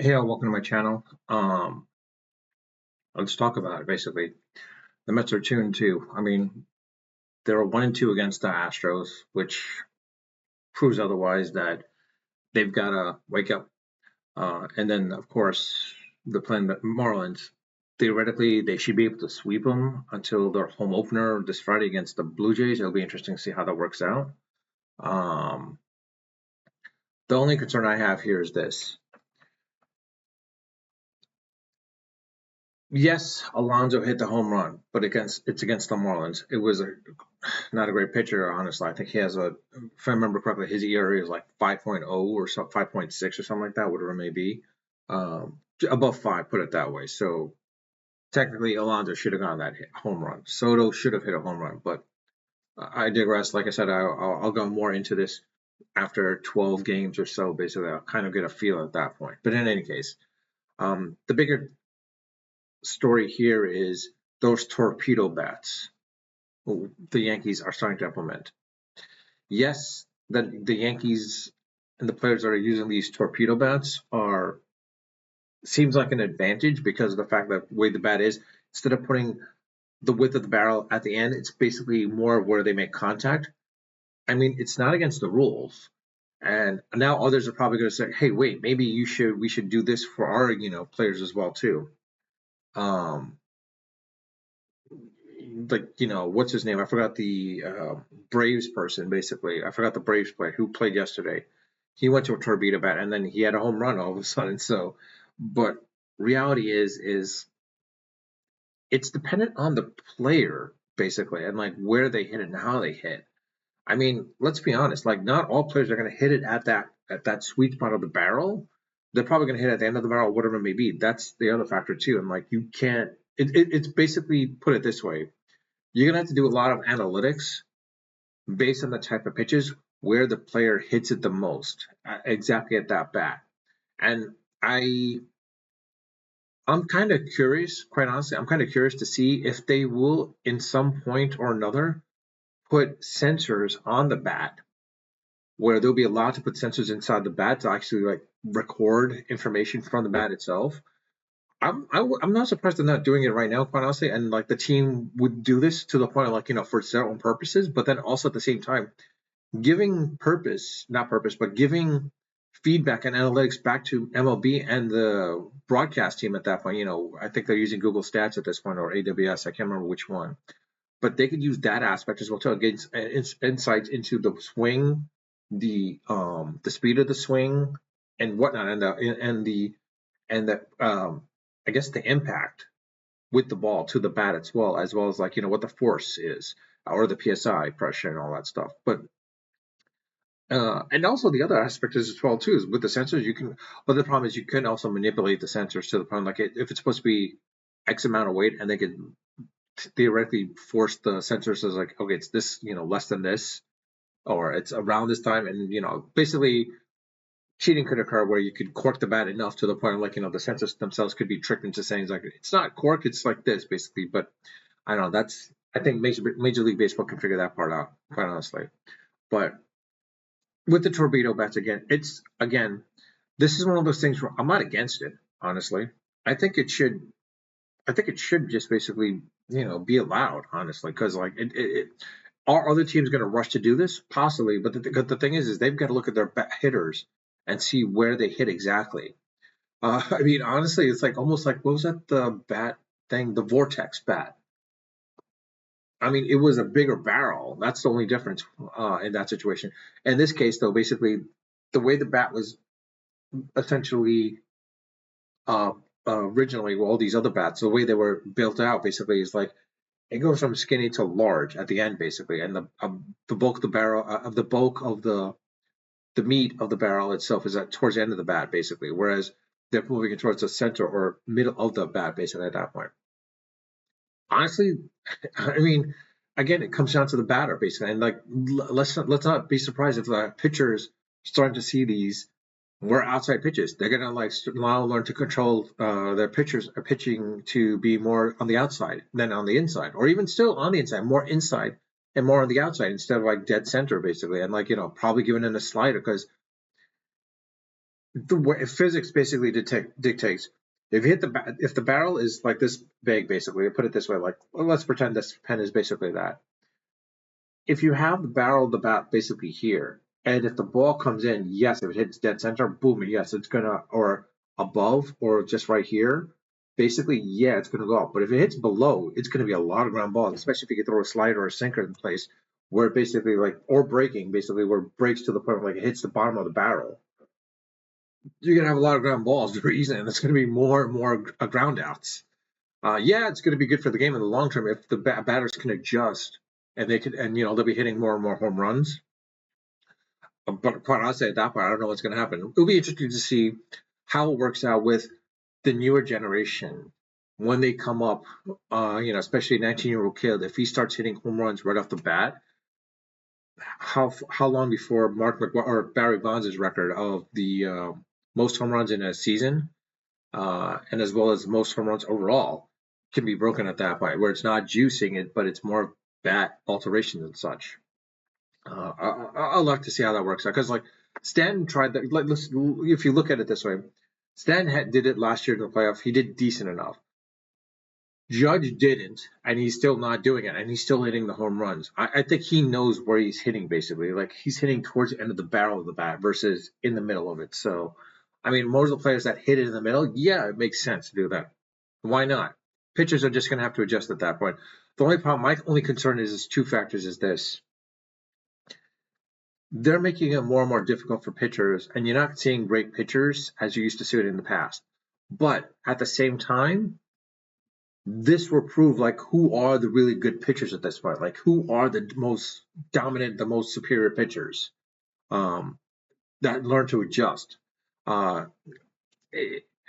Hey, welcome to my channel. Let's talk about it. Basically, the Mets are 2-2. I mean, they were 1-2 against the Astros, which proves otherwise that they've got to wake up. And then, of course, the playing the Marlins. Theoretically, they should be able to sweep them until their home opener this Friday against the Blue Jays. It'll be interesting to see how that works out. Um, the only concern I have here is this. Yes, Alonso hit the home run, but it's against the Marlins. It was not a great pitcher, honestly. I think he has if I remember correctly, his ERA is like 5.0 or 5.6 or something like that, whatever it may be. Above 5, put it that way. So technically, Alonso should have gone that home run. Soto should have hit a home run, but I digress. Like I said, I'll go more into this after 12 games or so. Basically, I'll kind of get a feel at that point. But in any case, the bigger story here is those torpedo bats the Yankees are starting to implement. Yes, the Yankees and the players that are using these torpedo bats are seems like an advantage because of the fact that the way the bat is, instead of putting the width of the barrel at the end, it's basically more where they make contact. I mean, it's not against the rules. And now others are probably going to say, "Hey, wait, maybe we should do this for our players as well too." Um, like what's his name? I forgot the Braves person. Basically, I forgot the Braves player who played yesterday. He went to a torpedo bat and then he had a home run all of a sudden. So, but reality is it's dependent on the player basically and like where they hit it and how they hit. I mean, let's be honest. Like, not all players are going to hit it at that sweet spot of the barrel. They're probably going to hit it at the end of the barrel, whatever it may be. That's the other factor too. And like, you can't. It's basically put it this way: you're gonna have to do a lot of analytics based on the type of pitches where the player hits it the most, exactly at that bat. And I I'm kind of curious, quite honestly, I'm kind of curious to see if they will, in some point or another, put sensors on the bat where they'll be allowed to put sensors inside the bat to actually like record information from the bat itself. I'm not surprised they're not doing it right now, quite honestly. And like the team would do this to the point of like for their own purposes, but then also at the same time giving purpose, not purpose, but giving feedback and analytics back to MLB and the broadcast team at that point. I think they're using Google Stats at this point or AWS. I can't remember which one, but they could use that aspect as well to get insights into the swing, the speed of the swing, and whatnot, and the I guess the impact with the ball to the bat as well as like what the force is or the psi pressure and all that stuff. But and also the other aspect is as well too is with the sensors you can. But the problem is you can also manipulate the sensors to the point like if it's supposed to be X amount of weight and they can theoretically force the sensors as like okay it's this less than this or it's around this time and basically cheating could occur where you could cork the bat enough to the point like the sensors themselves could be tricked into saying like it's not cork it's like this basically. But I don't know, that's I think Major League Baseball can figure that part out quite honestly. But with the torpedo bats again this is one of those things where I'm not against it honestly. I think it should just basically be allowed honestly because like are other teams going to rush to do this? Possibly, but the thing is they've got to look at their hitters and see where they hit exactly. I mean, honestly, it's like almost like what was that the bat thing, the Vortex bat? I mean, it was a bigger barrel. That's the only difference in that situation. In this case, though, basically the way the bat was essentially uh, originally, well, all these other bats, the way they were built out, basically, is like it goes from skinny to large at the end, basically, and the bulk of the barrel, the bulk of the meat of the barrel itself is at towards the end of the bat, basically. Whereas they're moving it towards the center or middle of the bat, basically at that point. Honestly, I mean, again, it comes down to the batter, basically, and like let's not be surprised if the pitchers starting to see these more outside pitches. They're gonna like now learn to control their pitchers pitching to be more on the outside than on the inside, or even still on the inside, more inside and more on the outside instead of like dead center, basically, and like probably giving in a slider because the way physics basically dictates if you hit if the barrel is like this big, basically, put it this way, like, well, let's pretend this pen is basically that. If you have the barrel of the bat basically here, and if the ball comes in, yes, if it hits dead center, boom, yes, it's gonna, or above, or just right here, basically, yeah, it's gonna go up. But if it hits below, it's gonna be a lot of ground balls, especially if you can throw a slider or a sinker in place where it basically like, or breaking, basically where it breaks to the point where like it hits the bottom of the barrel. You're gonna have a lot of ground balls very easily, and it's gonna be more and more ground outs. Yeah, it's going to be good for the game in the long term if the batters can adjust and they could, and they'll be hitting more and more home runs. But quite honestly, at that point, I don't know what's going to happen. It'll be interesting to see how it works out with the newer generation when they come up. Especially a 19-year-old kid, if he starts hitting home runs right off the bat, how long before Mark McGwire or Barry Bonds' record of the most home runs in a season, and as well as most home runs overall, can be broken at that point, where it's not juicing it, but it's more bat alterations and such. I'll like to see how that works out, because like Stanton tried that. Like, if you look at it this way, Stanton did it last year in the playoff. He did decent enough. Judge didn't, and he's still not doing it, and he's still hitting the home runs. I think he knows where he's hitting, basically. Like, he's hitting towards the end of the barrel of the bat versus in the middle of it. So, I mean, most of the players that hit it in the middle, yeah, it makes sense to do that. Why not? Pitchers are just going to have to adjust at that point. The only problem, my only concern is two factors is this. They're making it more and more difficult for pitchers, and you're not seeing great pitchers as you used to see it in the past. But at the same time, this will prove like who are the really good pitchers at this point, like who are the most dominant, the most superior pitchers that learn to adjust. Uh,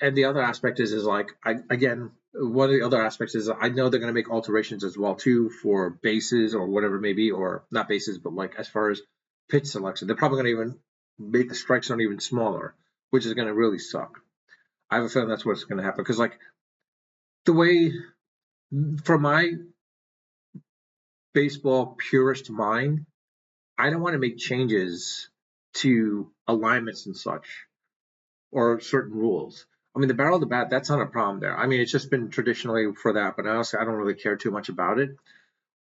and the other aspect is like again, one of the other aspects is I know they're going to make alterations as well too for bases or whatever it may be, or not bases, but like as far as pitch selection, they're probably going to even make the strike zone even smaller, which is going to really suck. I have a feeling that's what's going to happen because like the way, from my baseball purist mind, I don't want to make changes to alignments and such or certain rules. I mean, the barrel of the bat, that's not a problem there. I mean, it's just been traditionally for that, but honestly, I don't really care too much about it.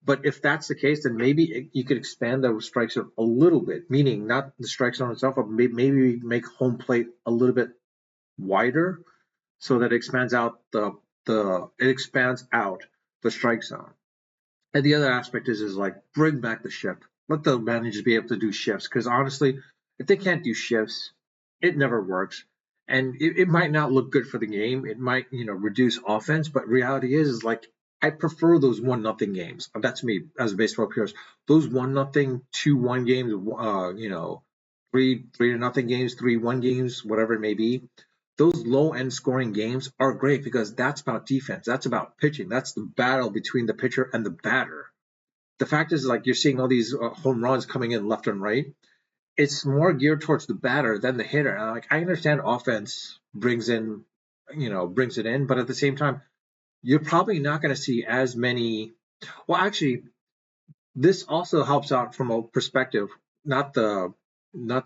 But if that's the case, then maybe you could expand the strike zone a little bit, meaning not the strike zone itself, but maybe make home plate a little bit wider so that it expands out the strike zone. And the other aspect is like bring back the shift. Let the managers be able to do shifts, because honestly, if they can't do shifts, it never works. And it might not look good for the game. It might reduce offense, but reality is like I prefer those 1-0 games. That's me as a baseball purist. Those 1-0, 2-1 games, 3-0 games, 3-1 games, whatever it may be. Those low end scoring games are great because that's about defense. That's about pitching. That's the battle between the pitcher and the batter. The fact is, like, you're seeing all these home runs coming in left and right. It's more geared towards the batter than the hitter. And like, I understand offense brings it in, but at the same time, you're probably not going to see as many. Well, actually, this also helps out from a perspective, not the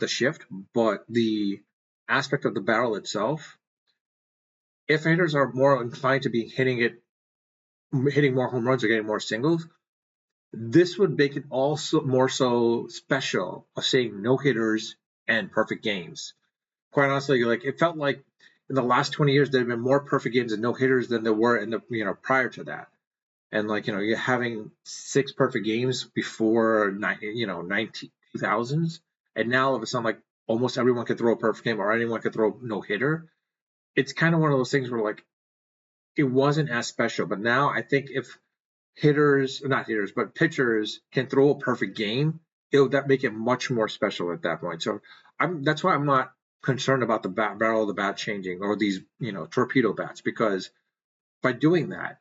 shift, but the aspect of the barrel itself. If hitters are more inclined to be hitting more home runs or getting more singles, this would make it also more so special of saying no hitters and perfect games. Quite honestly, like it felt like in the last 20 years there have been more perfect games and no hitters than there were in the prior to that. And like you're having 6 perfect games before 2000s, and now all of a sudden like almost everyone could throw a perfect game or anyone could throw no hitter. It's kind of one of those things where like it wasn't as special, but now I think if not hitters, but pitchers can throw a perfect game, it'll that make it much more special at that point. So that's why I'm not concerned about the barrel of the bat changing or these torpedo bats, because by doing that,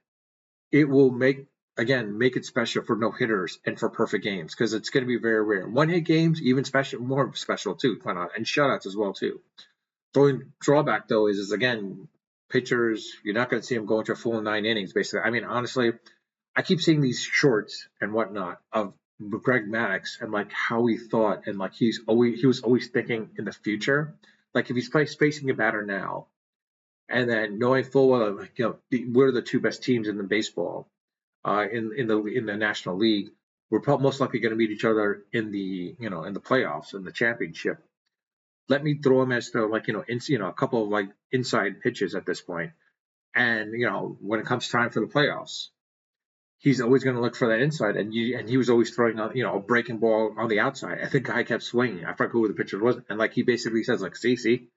it will make it special for no hitters and for perfect games, because it's going to be very rare. 1-hit games, even more special too, and shutouts as well too. The only drawback though is again, pitchers, you're not going to see them go into a full 9 innings basically. I mean, honestly, I keep seeing these shorts and whatnot of Greg Maddux and like how he thought, and like he was always thinking in the future. Like if he's facing a batter now, and then knowing full well, like, we're the two best teams in the baseball, in the National League. We're probably most likely going to meet each other in the in the playoffs in the championship. Let me throw him as the like a couple of like inside pitches at this point, and when it comes time for the playoffs, he's always going to look for that inside, and he was always throwing a breaking ball on the outside. I think guy kept swinging. I forgot who the pitcher was, and like he basically says like, see,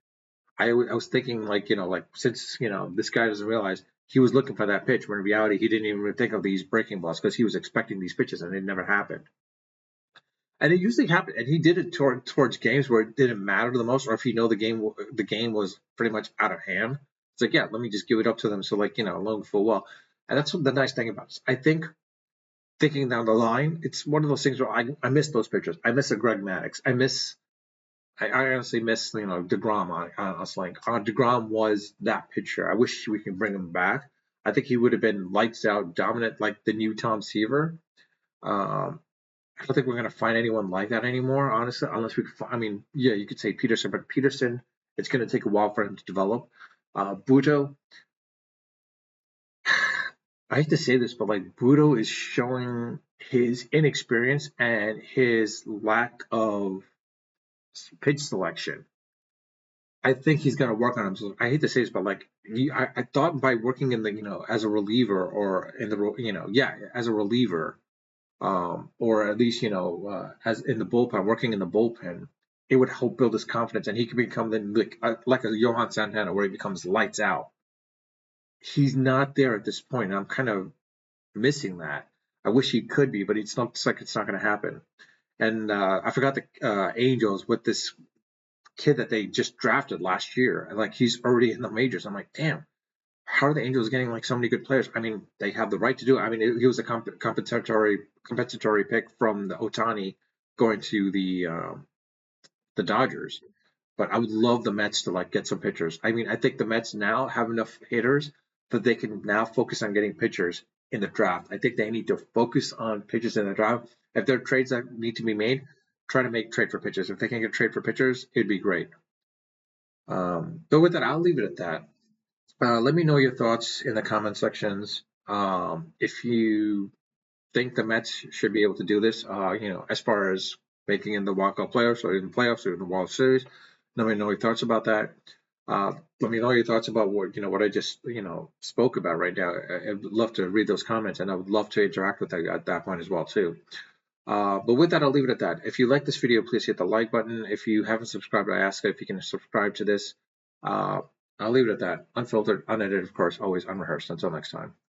I was thinking like like since this guy doesn't realize he was looking for that pitch when in reality he didn't even think of these breaking balls because he was expecting these pitches and it never happened. And it usually happened, and he did it towards games where it didn't matter the most, or if the game was pretty much out of hand. It's like, yeah, let me just give it up to them. So like knowing full well, and that's what the nice thing about it. I think thinking down the line, it's one of those things where I miss those pitchers. I miss a Greg Maddux. I honestly miss Degrom on us. Like Degrom was that pitcher. I wish we can bring him back. I think he would have been lights out, dominant like the new Tom Seaver. Um, I don't think we're going to find anyone like that anymore, honestly, unless we could I mean, yeah, you could say Peterson, but Peterson, it's going to take a while for him to develop. Buto, I hate to say this, but like Buto is showing his inexperience and his lack of pitch selection. I think he's going to work on himself. I hate to say this, but like I thought by working in the as a reliever or in the as a reliever, or at least as in the bullpen, working in the bullpen, it would help build his confidence, and he could become like a Johan Santana, where he becomes lights out. He's not there at this point, and I'm kind of missing that. I wish he could be, but it's not it's like it's not going to happen. And I forgot the Angels with this kid that they just drafted last year, and like he's already in the majors. I'm like, damn, how are the Angels getting like so many good players? I mean, they have the right to do it. I mean, he was a compensatory pick from the Otani going to the Dodgers. But I would love the Mets to like get some pitchers. I mean, I think the Mets now have enough hitters that they can now focus on getting pitchers in the draft. I think they need to focus on pitchers in the draft. If there are trades that need to be made, try to make trade for pitchers. If they can get trade for pitchers, it'd be great. But with that, I'll leave it at that. Let me know your thoughts in the comment sections. If you think the Mets should be able to do this, as far as making in the walkout playoffs or in the playoffs or in the World Series, let me know your thoughts about that. Let me know your thoughts about what I just spoke about right now. I'd love to read those comments, and I would love to interact with that at that point as well too. But with that, I'll leave it at that. If you like this video, please hit the like button. If you haven't subscribed, I ask if you can subscribe to this. Uh, I'll leave it at that. Unfiltered, unedited, of course, always unrehearsed. Until next time.